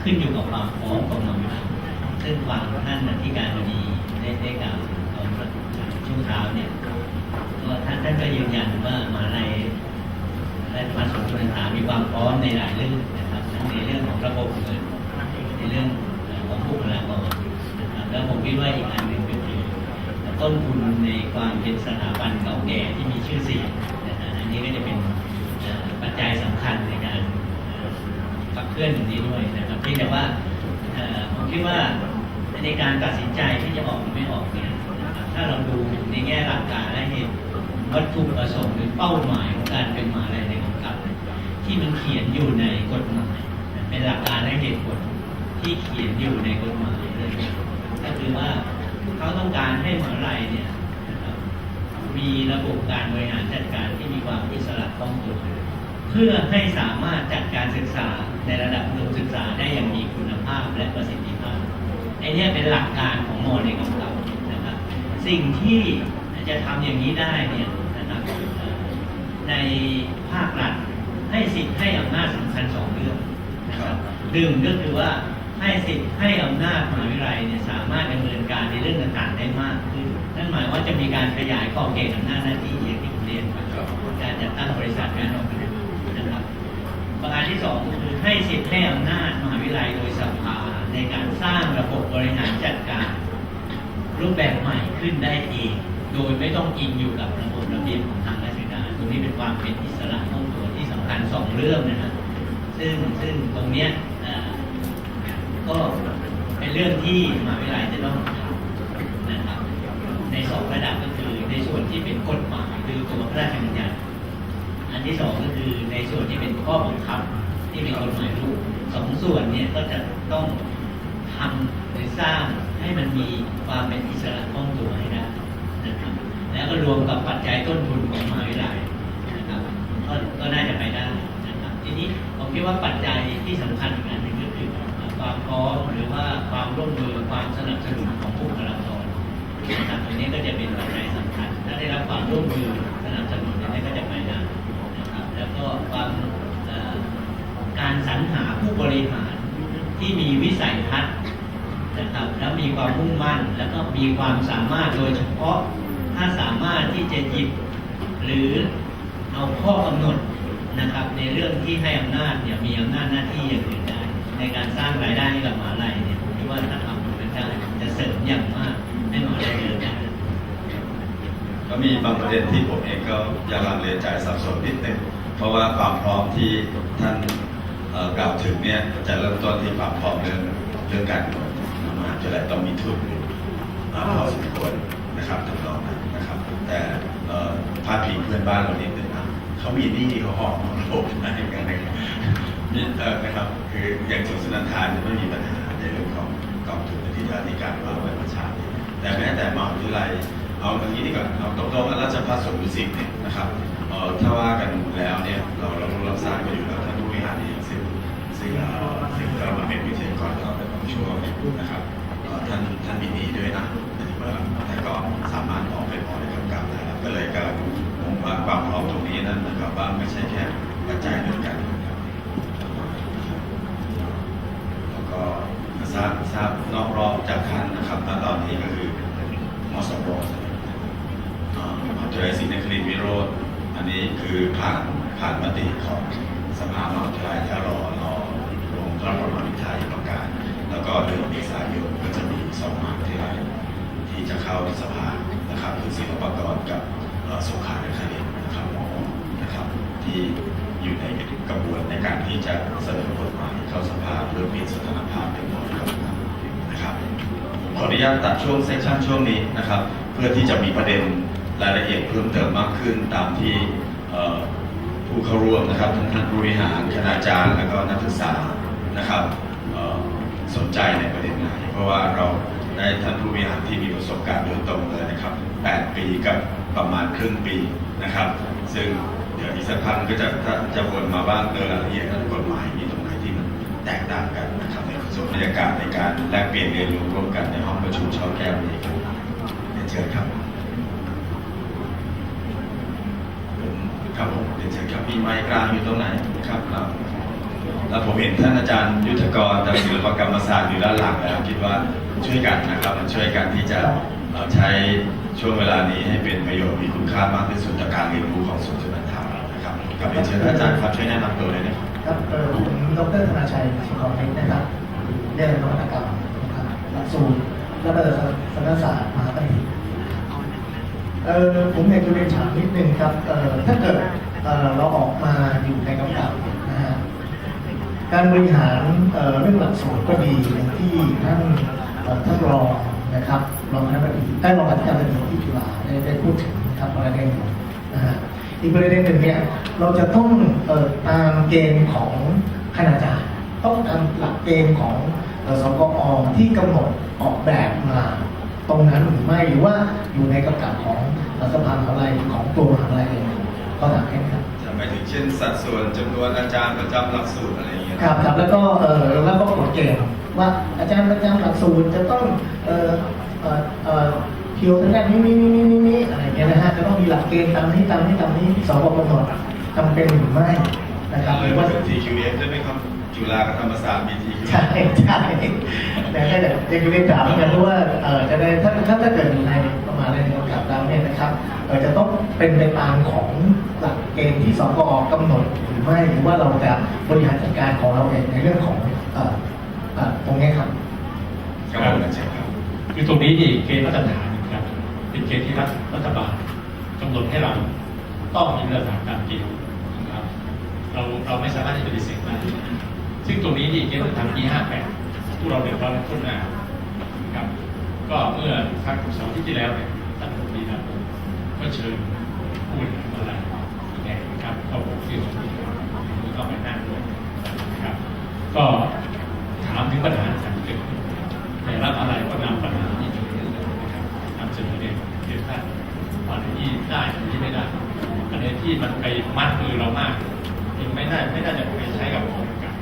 ขึ้นอยู่กับความพร้อมของมหาวิทยาลัยซึ่งความท่านอธิการบดีได้กล่าวตอนช่วงเช้าเนี่ยก็ท่านก็ยืนยันว่ามหาลัยและธรรมศาสตร์จุฬามีความพร้อมในหลายเรื่องนะครับทั้งในเรื่องของระบบเงินในเรื่องของบุคลากรนะครับแล้วผมคิดว่าอีกอันหนึ่งก็คือต้นทุนในความเป็นสถาบันเก่าแก่ที่มีชื่อเสียงนะฮะอันนี้ก็จะเป็นปัจจัยสำคัญในการขับเคลื่อนตรงนี้ด้วยนะครับเพียงแต่ว่าผมคิดว่าในการตัดสินใจที่จะออกหรือไม่ออกเนี่ยนะครับถ้าเราดูในแง่หลักการและเหตุวัตถุประสงค์หรือเป้าหมายของการเป็นมหาวิทยาลัยในกำกับที่มันเขียนอยู่ในกฎหมายเป็นหลักการและเหตุผลที่เขียนอยู่ในกฎหมายเลยก็คือว่าเขาต้องการให้มหาวิทยาลัยเนี่ยนะครับมีระบบการบริหารจัดการที่มีความอิสระคล่องตัวเพื่อให้สามารถจัดการศึกษาในระดับอุดมศึกษาได้อย่างมีคุณภาพและประสิทธิภาพไอ้นี่เป็นหลักการของม.ในกำกับนะครับสิ่งที่จะทำอย่างนี้ได้เนี่ยนะครับในภาครัฐให้สิทธิ์ให้อำนาจสำคัญสองเรื่องนะครับหนึ่งก็คือว่าให้สิทธิ์ให้อำนาจมหาวิทยาลัยเนี่ยสามารถดำเนินการในเรื่องต่างๆได้มากขึ้นนั่นหมายว่าจะมีการขยายขอบเขตอำนาจหน้าที่อย่างที่ผมเรียนไปการจัดตั้งบริษัทการออกแบบนะครับประการที่สองก็คือให้สิทธิ์ให้อำนาจมหาวิทยาลัยโดยสภาในการสร้างระบบบริหารจัดการรูปแบบใหม่ขึ้นได้เองโดยไม่ต้องอิงอยู่กับระบบระเบียบของทางราชการตรงนี้เป็นความเป็นอิสระคล่องตัวที่สำคัญสองเรื่องนะครับซึ่งตรงเนี้ยก็เป็นเรื่องที่มหาวิทยาลัยจะต้องทำนะครับในสองระดับก็คือในส่วนที่เป็นกฎหมายคือตัวพระราชบัญญัติอันที่สองก็คือในส่วนที่เป็นข้อบังคับที่เป็นกฎหมายลูกสองส่วนเนี่ยก็จะต้องทำหรือสร้างให้มันมีความเป็นอิสระคล่องตัวให้ได้นะครับแล้วก็รวมกับปัจจัยต้นทุนของมหาวิทยาลัยนะครับก็น่าจะไปได้นะครับทีนี้ผมคิดว่าปัจจัยที่สำคัญอีกอันหนึ่งก็คือความพร้อมหรือว่าความร่วมมือความสนับสนุนของบุคลากรนะครับตรงนี้ก็จะเป็นปัจจัยสำคัญถ้าได้รับความร่วมมือสนับสนุนนี่ก็จะไปได้นะครับแล้วก็ความการสรรหาผู้บริหารที่มีวิสัยทัศน์นะครับแล้วมีความมุ่งมั่นแล้วก็มีความสามารถโดยเฉพาะถ้าสามารถที่จะหยิบหรือเอาข้อกำหนดนะครับในเรื่องที่ให้อำนาจเนี่ยมีอำนาจหน้าที่อย่างอื่นได้ในการสร้างรายได้ให้กับมหาวิทยาลัยเนี่ยผมคิดว่าถ้าทำมันได้จะเสริมอย่างมากให้มหาวิทยาลัยเดินได้ ก็มีบางประเด็นที่ผมเองก็ยังลังเลใจสับสนนิดหนึ่งเพราะว่าความพร้อมที่ท่านกล่าวถึงเนี่ยจะเริ่มต้นที่ความพร้อมเรื่องการเงินมหาวิทยาลัยต้องมีทุนพอสมควรนะครับทำนองนั้นนะครับแต่พาดพิงเพื่อนบ้านเรานิดหนึ่งนะเขามีหนี้เขาหอบนอกระบบนะอย่างนั้นนี่นะครับคืออย่างสวนสุนันทานจะไม่มีปัญหาในเรื่องของกองทุนที่จะมีการวางไว้ประชาชนแต่แม้แต่มหาวิทยาลัยเอาอย่างนี้ดีกว่าเอาตรงๆราชภัฏสวนดุสิตเนี่ยนะครับถ้าว่ากันแล้วเนี่ยเรารับทราบกันอยู่แล้วท่านผู้บริหารเองซึ่งก็มาเป็นวิทยากรเราเป็นบางช่วงนะครับท่านมีดีด้วยนะแต่ก็สามารถออกไปพอในกำกับได้ก็เลยก็ผมว่าความพร้อมตรงนี้นั้นมันก็ว่าไม่ใช่แค่ปัจจัยเดียวกันแล้วก็ทราบนอกรอบจากท่านนะครับณตอนนี้ก็คือมสว.มหาวิทยาลัยศรีนครินทร์วิโรจน์อันนี้คือผ่านมติของสภามหาวิทยาลัยถ้ารอลงรับรองวิจัยประกาศแล้วก็เดือนเมษายนก็จะมี2มหาวิทยาลัยที่จะเข้าสภานะครับคือศิลปากรกับสงขลานครินทร์นะครับนะครับที่อยู่ในกระบวนในการที่จะเสนอกฎหมายเข้าสภาเพื่อเปลี่ยนสถานภาพเป็นม.นะครับ ขออนุญาตตัดช่วงเซสชันช่วงนี้นะครับ เพื่อที่จะมีประเด็นรายละเอียดเพิ่มเติมมากขึ้นตามที่ผู้เข้าร่วมนะครับทั้งท่านผู้บริหารคณาจารย์และก็นักศึกษานะครับสนใจในประเด็นไหนเพราะว่าเราได้ท่านผู้บริหารที่มีประสบการณ์โดยตรงเลยนะครับ8 ปีกับประมาณครึ่งปีนะครับ ซึ่งเดี๋ยวอีกสักพักก็จะวนมาบ้างรายละเอียดทางกฎหมายมีตรงไหนที่มันแตกต่างกันนะครับในส่วนบรรยากาศในการแลกเปลี่ยนเรียนรู้ร่วมกันในห้องประชุมช่อแก้วนี้ครับเรียนเชิญครับครับผมเรียนเชิญครับมีไมค์กลางอยู่ตรงไหนครับแล้วผมเห็นท่านอาจารย์ยุทธกรจากศิลปกรรมศาสตร์อยู่ด้านหลังแล้วคิดว่าช่วยกันนะครับมันช่วยกันที่จะใช้ช่วงเวลานี้ให้เป็นประโยชน์มีคุณค่ามากที่สุดต่อการเรียนรู้ของศูนย์ชนทานนะครับกับเรียนเชิญท่านอาจารย์ครับช่วยแนะนำตัวเลยนะครับครับผมดร.ธนาชัยสุขเพชรนะครับเรียนนวัตกรรมนะครับหลักสูตรและประศาสนศาสตร์มหาบัณฑิตผมอยากจะเรียนถามนิดนึงครับถ้าเกิดเราออกมาอยู่ในกำกับนะฮะการบริหารเรื่องหลักสูตรก็ดีอย่างที่ท่านรองนะครับรองคณบดีได้รองอธิการบดีที่จุฬาได้พูดถึงนะครับประเด็นนะฮะอีกประเด็นหนึ่งเนี่ยเราจะต้องตามเกณฑ์ของคณาจารย์ต้องตามหลักเกณฑ์ของสกอที่กำหนดออกแบบมาตรงนั้นหรือไม่หรือว่าอยู่ในกำกับของสภามหาวิทยาลัยของตัวมหาวิทยาลัยเองก็ถามแค่นี้ครับหมายถึงเช่นสัดส่วนจำนวนอาจารย์ประจำหลักสูตรอะไรอย่างเงี้ยครับแล้วก็กฎเกณฑ์ว่าอาจารย์ประจำหลักสูตรจะต้องเพียวทางด้านนี้อะไรอย่างเงี้ยนะฮะจะต้องมีหลักเกณฑ์ตามนี้สบกำหนดจำเป็นหรือไม่นะครับหรือว่า TQF ได้ไหมครับจุฬากับธรรมศาสตร์มี TQF ใช่แต่แค่จะอยู่ในถามกันว่าจะได้ถ้าเกิดอยู่ในประมาณในกำกับเราเนี่ยนะครับจะต้องเป็นไปตามของหลักเกณฑ์ที่สกอกำหนดหรือไม่หรือว่าเราจะบริหารจัดการของเราเองในเรื่องของตรงนี้ครับครับผมเชิญครับคือตรงนี้นี่เกณฑ์มาตรฐานครับเป็นเกณฑ์ที่รัฐบาลกำหนดให้เราต้องมีมาตรฐานตามเกณฑ์นะครับเราไม่สามารถที่จะปฏิเสธได้ซึ่งตรงนี้นี่เกณฑ์มาตรฐานปี58ที่เราเดือดร้อนต้นหน้าครับก็เมื่อครั้งสองที่แล้วเนี่ยท่านผู้บริหารก็เชิญผู้บริหารอะไรแห่งนะครับเข้าพบที่สวนเข้าไปนั่งด้วยนะครับก็ถามถึงปัญหาต่างๆที่เกิดขึ้นแต่ละอะไรก็นำปัญหาที่เกิดขึ้นนะครับนำเสนอเนี่ยเดี๋ยวท่านอันที่ได้อันที่ไม่ได้อันนี้ที่มันไปมัดมือเรามากยังไม่น่าจะไปใช้กับของกัน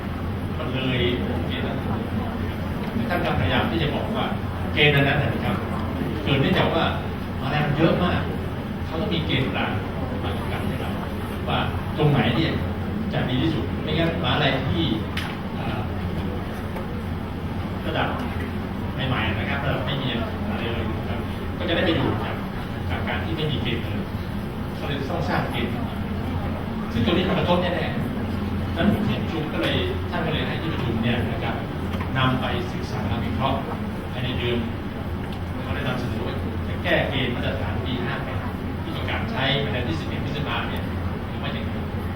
มันเลยเกณฑ์นั้นท่านพยายามที่จะบอกว่าเกณฑ์นั้นนะครับเกิดเนื่องจากว่าอะไรมันเยอะมากเขาต้องมีเกณฑ์กลางมาจัดการให้เราว่าตรงไหนเนี่ยจะดีที่สุดไม่งั้นมหาอะไรที่ระดับใหม่ๆนะครับระดับไม่มีอะไรเลยนะครับก็จะได้ไปอยู่จากการที่ไม่มีเกณฑ์เลยเขาเลยต้องสร้างเกณฑ์ซึ่งตัวนี้มันกระทบแน่ๆนั้นที่ประชุมก็เลยท่านก็เลยให้ที่ประชุมเนี่ยนะครับนำไปศึกษาวิเคราะห์ภายในเดือนเขาได้นำเสนอว่าจะแก้เกณฑ์มาตรฐานปี58ที่มีการใช้ภายในที่11พฤษภาคมเนี่ยไม่ถึง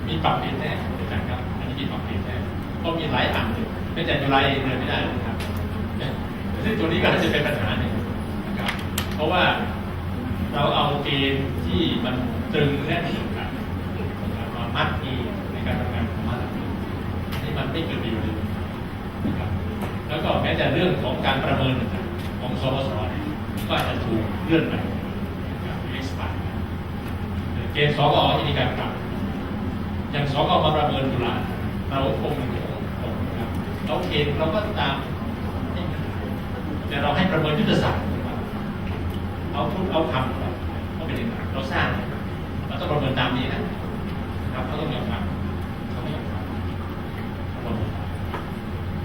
มีปรับเปลี่ยนแน่นะครับอันนี้มีปรับเปลี่ยนแน่ก็มีหลายอันเลยไม่แต่จุฬาเองเดินไม่ได้เลยครับซึ่งตัวนี้ก็จะเป็นปัญหาหนึ่งนะครับเพราะว่าเราเอาเกณฑ์ที่มันตรึงแน่นกันมามัดมือในการทำงานของมันนี่มันไม่เกิดประโยชน์เลยนะครับแล้วก็แม้แต่เรื่องของการประเมินของสปส.ก็อาจจะถูกเลื่อนไปนะครับเอ็กซ์พาร์เกณฑ์สก.ที่มีการปรับอย่างสก.มาประเมินจุฬาเราคงนะครับเราเกณฑ์เราก็ตามแต่เราให้ประเมินยุทธศาสตร์เอาพูดเอาคำก็เป็นอย่างไรเราสร้างเราต้องประเมินตามนี้นะครับเขาต้องยอมรับเขาไม่ยอมรับ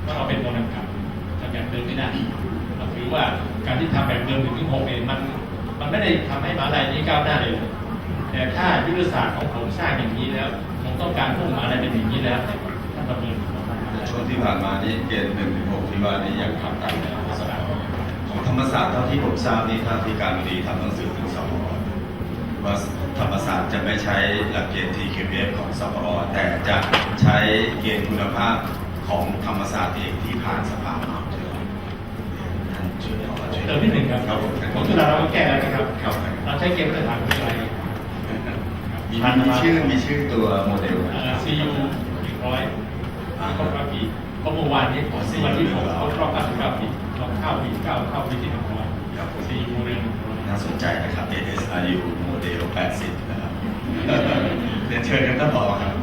เพราะเราเป็นคนนำกับทำแบบเดิมไม่ได้เราถือว่าการที่ทำแบบเดิมถึง6เนี่ยมันไม่ได้ทำให้มหาวิทยาลัยนี้ก้าวหน้าเลยแต่ถ้ายุทธศาสตร์ของผมสร้างอย่างนี้แล้วผมต้องการพุ่งมหาวิทยาลัยเป็นอย่างนี้แล้วท่านประเมินช่วงที่ผ่านมานี่เกณฑ์1-6ที่ว่านี่ยังทำตามในธรรมศาสตร์ของธรรมศาสตร์เท่าที่ผมทราบนี่ท่านที่การบดีทำหนังสือถึงสพว่าธรรมศาสตร์จะไม่ใช้หลักเกณฑ์ TQF ของสพแต่จะใช้เกณฑ์คุณภาพของธรรมศาสตร์เองที่ผ่านสภามหาวิทยาลัยท่านช่วยอ เติมนิดหนึ่งครับ ครับผม ของจุฬาเราก็แก้แล้วนะครับ ครับ เราใช้เกมมาตรฐานของจุฬาเอง มีชื่อตัวโมเดล CU 100ครบ9 ปีเพราะเมื่อวานนี้วันที่ผมครบรอบ99 ปีเราเข้าปีที่100 ครับ CU โมเดล100 น่าสนใจนะครับ ASRU โมเดล 80 นะครับ เรียนเชิญครับท่านผอครับ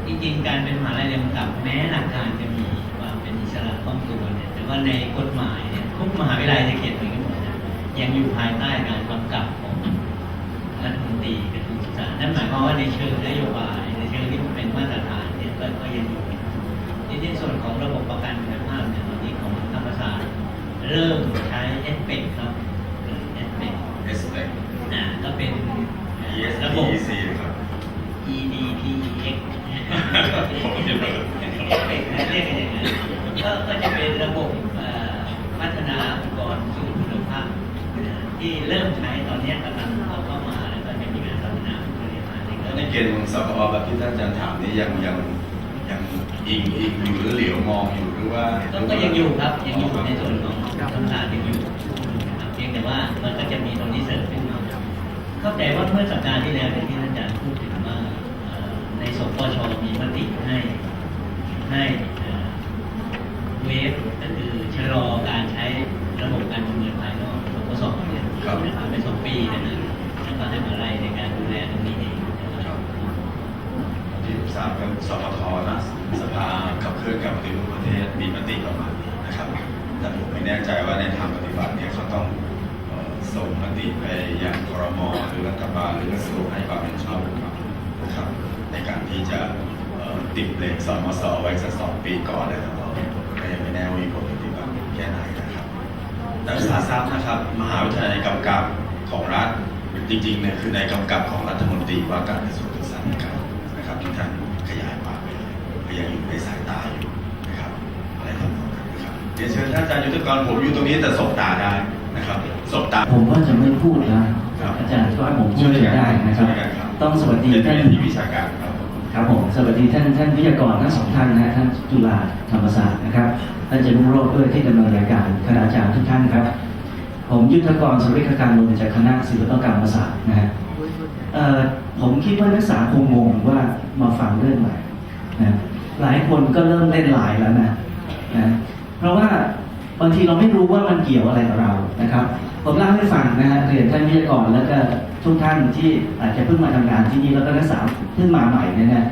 จริงๆการเป็นมหาลัยเรียนกำกับแม้หลักการจะมีความเป็นอิสระคล่องตัวเนี่ยแต่ว่าในกฎหมายเนี่ยทุกมหาวิทยาลัยจะเขียนเหมือนกันหมดนะยังอยู่ภายใต้การกำกับของรัฐมนตรีกระทรวงศึกษานั่นหมายความว่าในเชิงนโยบายในเชิงที่มันเป็นมาตรฐานเนี่ยก็ยังอยู่ในส่วนของระบบประกันคุณภาพเนี่ยตอนนี้ของธรรมศาสตร์เริ่มใช้เอสเปกครับเอสเปก Aspect ก็เป็นระบบ ESPEC ครับ EDPEX ผมเรียกว่า เรียกกันอย่างนั้นก็จะเป็นระบบพัฒนาองค์กรสู่คุณภาพที่เริ่มใช้ตอนนี้กำลังเอาเข้ามาแล้วก็จะมีการพัฒนาบริหารใน ในเกณฑ์ของสกอแบบที่ท่านอาจารย์ถามนี่ยังอิงอยู่หรือเหลียวมองอยู่หรือว่า ก็ยังอยู่ครับยังอยู่ในส่วนของคำถามยังอยู่นะครับเพียงแต่ว่ามันก็จะมีตรงนี้เสริมขึ้นมาเข้าใจว่าเมื่อสัปดาห์ที่แล้วที่ท่านอาจารย์พูดถึงว่าในสปชมีมติให้เวฟก็คือชะลอการใช้ระบบการประเมินภายนอกสปสเนี่ยนะครับเป็น2 ปีนะแล้วก็ให้มาไล่ในการดูแลตรงนี้เองนะครับ ที่ผมทราบก็สปทนะสภาขับเคลื่อนการปฏิรูปประเทศมีมติประมาณนี้นะครับแต่ผมไม่แน่ใจว่าในทางปฏิบัติเนี่ยเขาต้องส่งมติไปยังครม.หรือรัฐบาลหรือกระทรวงให้ความเห็นชอบหรือเปล่านะครับในการที่จะติดเบรกสมสไว้สัก2 ปีก่อนเลยครับก็ยังไม่แน่ว่ามีผลปฏิบัติแค่ไหนนะครับนักศึกษาทราบนะครับมหาวิทยาลัยกำกับของรัฐจริงๆเนี่ยคือในกำกับของรัฐมนตรีว่าการกระทรวงศึกษาธิการนะครับที่ท่านขยายความไปเลยก็ยังอยู่ในสายตาอยู่นะครับอะไรทำนองนั้นนะครับเดี๋ยวเชิญท่านอาจารย์ยุทธกรผมอยู่ตรงนี้แต่สบตาได้นะครับสบตา ผมก็จะไม่พูดนะครับ อาจารย์ก็ให้ผมพูดได้นะครับ ต้องสวัสดี เป็น ท่าน ที่วิชาการครับ ครับผมสวัสดีท่านวิทยากรทั้ง 2 ท่านนะท่านจุฬาธรรมศาสตร์นะครับท่านจารุโรจน์ด้วยที่ดำเนินรายการคณาจารย์ทุกท่านครับ ผมยุทธกรสุริขการลงจากคณะศิลปกรรมศาสตร์นะฮะผมคิดว่านักศึกษาคงงงว่ามาฟังเรื่องใหม่นะหลายคนก็เริ่มเล่นหลายแล้วนะเพราะว่าบางทีเราไม่รู้ว่ามันเกี่ยวอะไรกับเรานะครับผมเล่าให้ฟังนะฮะเรียนท่านวิทยากรแล้วก็ทุกท่านที่อาจจะเพิ่งมาทำงานที่นี่แล้วก็นักศึกษาเพิ่งมาใหม่เนี่ยนะ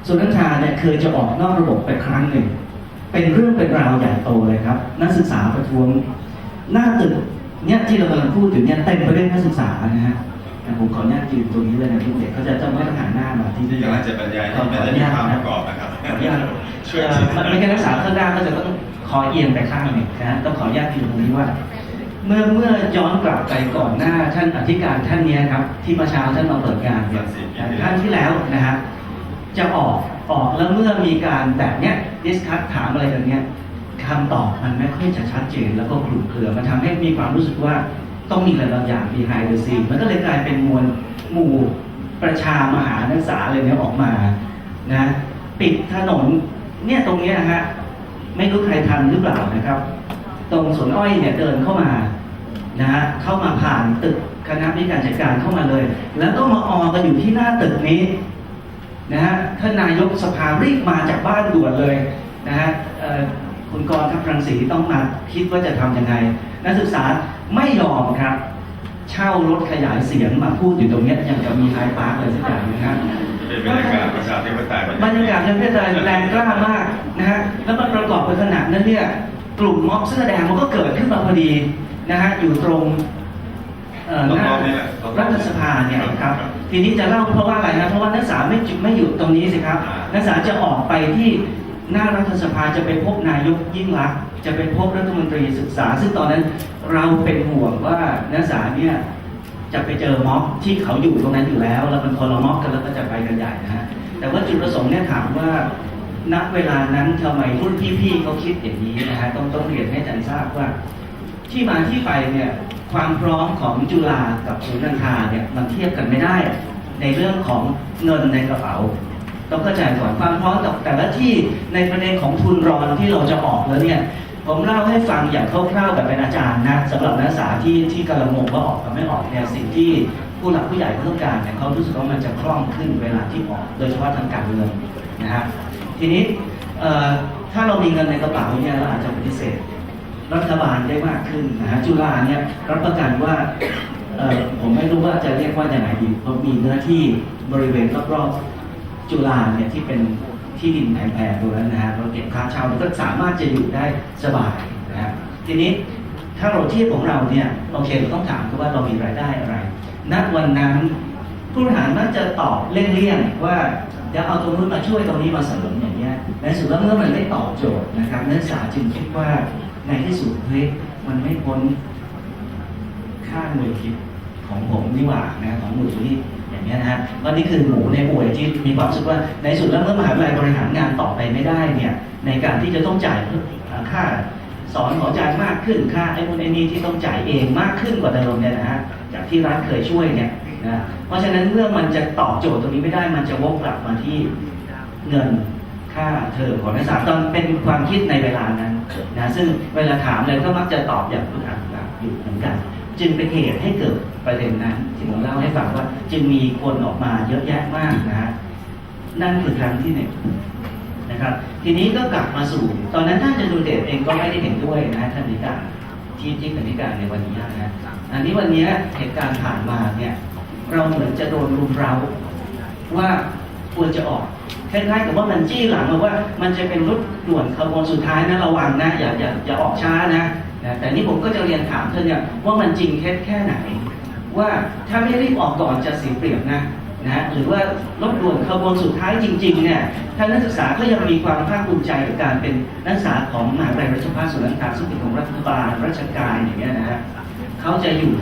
ส่วนนักศึกษาเนี่ยเคยจะออกนอกระบบไปครั้งหนึ่งเป็นเรื่องเป็นราวใหญ่โตเลยครับนักศึกษาประท้วงหน้าตึกเนี่ยที่เรากำลังพูดถึงเนี่ยเต็มไปด้วยนักศึกษานะฮะผมขออนุญาตยืนตรงนี้เลยนะทุกเด็กเขาจะไม่ต้องหันหน้ามาที่ ที่กำลังจะบรรยายที่ไม่ได้มีภาพประกอบนะครับ ขออนุญาต ช่วย มันไม่ใช่นักศึกษาข้างหน้าก็จะต้องคอเอียงไปข้างหนึ่งนะต้องขออนุญาตยืนตรงนี้ว่า เมื่อย้อนกลับไปก่อนหน้าท่านอธิการท่านนี้ครับที่ประชาท่านมาเปิดงานเนี่ยท่านที่แล้วนะฮะจะออกแล้วเมื่อมีการแบบเนี้ยดิสคัสถามอะไรกันเนี้ยคำตอบมันไม่ค่อยจะชัดเจนแล้วก็คลุมเครือมันทำให้มีความรู้สึกว่าต้องมีอะไรบางอย่าง behind the scene มันก็เลยกลายเป็นมวลหมู่ประชามหานักศึกษาเลยเนี่ยออกมานะปิดถนนเนี่ยตรงเนี้ยนะฮะไม่รู้ใครทันหรือเปล่านะครับตรงสวนอ้อยเนี่ยเดินเข้ามานะฮะเข้ามาผ่านตึกคณะวิการจัดการเข้ามาเลยแล้วก็มาออกันอยู่ที่หน้าตึกนี้นะฮะท่านนายกสภารีบมาจากบ้านด่วนเลยนะฮะคุณกรณ์ครับรังสีต้องมาคิดว่าจะทำยังไงนักศึกษาไม่ยอมครับเช่ารถขยายเสียงมาพูดอยู่ตรงนี้อย่างกับมีไฮปาร์คอะไรสักอย่างนะครับ เป็นบรรยากาศประชาธิปไตย บรรยากาศประชาธิปไตยแรงกล้ามากนะฮะแล้วมันประกอบไปขนาดนั้นเนี่ยกลุ่มม็อบเสื้อแดงมันก็เกิดขึ้นมาพอดีนะฮะอยู่ตรงหน้ารัฐสภาเนี่ยครับทีนี้จะเล่าเพราะว่าอะไรนะเพราะว่านักศึกษาไม่หยุดตรงนี้สิครับนักศึกษาจะออกไปที่หน้ารัฐสภาจะไปพบนายกยิ่งลักษณ์จะไปพบรัฐมนตรีศึกษาซึ่งตอนนั้นเราเป็นห่วงว่านักศึกษาเนี่ยจะไปเจอม็อบที่เขาอยู่ตรงนั้นอยู่แล้วแล้วมันคนละม็อบกันแล้วก็จะไปกันใหญ่นะฮะแต่ว่าจุดประสงค์เนี่ยถามว่าณเวลานั้นทำไมรุ่นพี่ๆเขาคิดอย่างนี้นะฮะต้องเรียนให้อาจารย์ทราบว่าที่มาที่ไปเนี่ยความพร้อมของจุฬากับศูนย์การค้าเนี่ยมันเทียบกันไม่ได้ในเรื่องของเงินในกระเป๋าต้องเข้าใจก่อนความพร้อมกับแต่ละที่ในประเด็นของทุนรอนที่เราจะออกแล้วเนี่ย ผมเล่าให้ฟังอย่างคร่าวๆแบบเป็นอาจารย์นะสำหรับนักศึกษาที่กำลังงงว่าออกกับไม่ออกเนี่ยสิ่งที่ผู้หลักผู้ใหญ่เขาต้องการเนี่ยเขารู้สึกว่ามันจะคล่องขึ้นเวลาที่ออกโดยเฉพาะทางการเงินนะฮะทีนี้ถ้าเรามีเงินในกระเป๋าเนี่ยเราอาจจะปฏิเสธรัฐบาลได้มากขึ้นนะฮะจุฬาเนี่ยรับประกันว่าผมไม่รู้ว่าจะเรียกว่าอย่างไรดีเพราะมีเนื้อที่บริเวณรอบๆจุฬาเนี่ยที่เป็นที่ดินแพงๆดูแล้วนะฮะเราเก็บค่าเช่าก็สามารถจะอยู่ได้สบายนะฮะทีนี้ถ้าเราเทียบของเราเนี่ยโอเคเราต้องถามว่าเรามีรายได้อะไรณวันนั้นผู้บริหารมักจะตอบเลี่ยงๆว่าเดี๋ยวเอาตรงนู้นมาช่วยตรงนี้มาเสริมอย่างเงี้ยในสุดแล้วเมื่อมันไม่ตอบโจทย์นะครับนักศึกษาจึงคิดว่าในที่สุดเฮ้ยมันไม่พ้นค่าหน่วยคิดของผมนี่หว่านะของหน่วยนี้อย่างเงี้ยนะฮะวันนี้คือหมูในป่วยที่มีความรู้สึกว่าในสุดแล้วเมื่อมหาวิทยาลัยบริหารงานต่อไปไม่ได้เนี่ยในการที่จะต้องจ่ายค่าสอนขอจ่ายมากขึ้นค่าไอ้นู่นไอ้นี่ที่ต้องจ่ายเองมากขึ้นกว่าเดิมเนี่ยนะฮะจากที่รัฐเคยช่วยเนี่ยนะเพราะฉะนั้นเมื่อมันจะตอบโจทย์ตรงนี้ไม่ได้มันจะวกกลับมาที่เงินค่าเทอมของนักศึกษาตอนเป็นความคิดในเวลานั้นนะซึ่งเวลาถามเลยก็มักจะตอบอย่างคุณอ่านอยู่เหมือนกันจึงเป็นเหตุให้เกิดประเด็นนั้นที่ผมเล่าให้ฟังว่าจึงมีคนออกมาเยอะแยะมากนะฮะนั่นคือครั้งที่หนึ่งนะครับทีนี้ก็กลับมาสู่ตอนนั้นท่านจตุรเดชเองก็ไม่ได้เห็นด้วยนะท่านนิการที่เป็นนิการในวันนี้นะอันนี้วันนี้เหตุการณ์ผ่านมาเนี่ยเราเหมือนจะโดนรุมเร้าว่าควรจะออกคล้ายๆกับว่ามันจี้หลังมาว่ามันจะเป็นรถด่วนขบวนสุดท้ายนะระวังนะอย่าออกช้านะแต่นี่ผมก็จะเรียนถามเธอเนี่ยว่ามันจริงแค่ไหนว่าถ้าไม่รีบออกก่อนจะเสียเปรียบนะหรือว่ารถด่วนขบวนสุดท้ายจริงๆเนี่ยท่านนักศึกษาก็ยังมีความภาคภูมิใจกับการเป็นนักศึกษาของมหาวิทยาลัยราชภัฏสวนลำพูนซึ่งเป็นของรัฐบาลราชการอย่างเงี้ยนะฮะเขาจะอยู่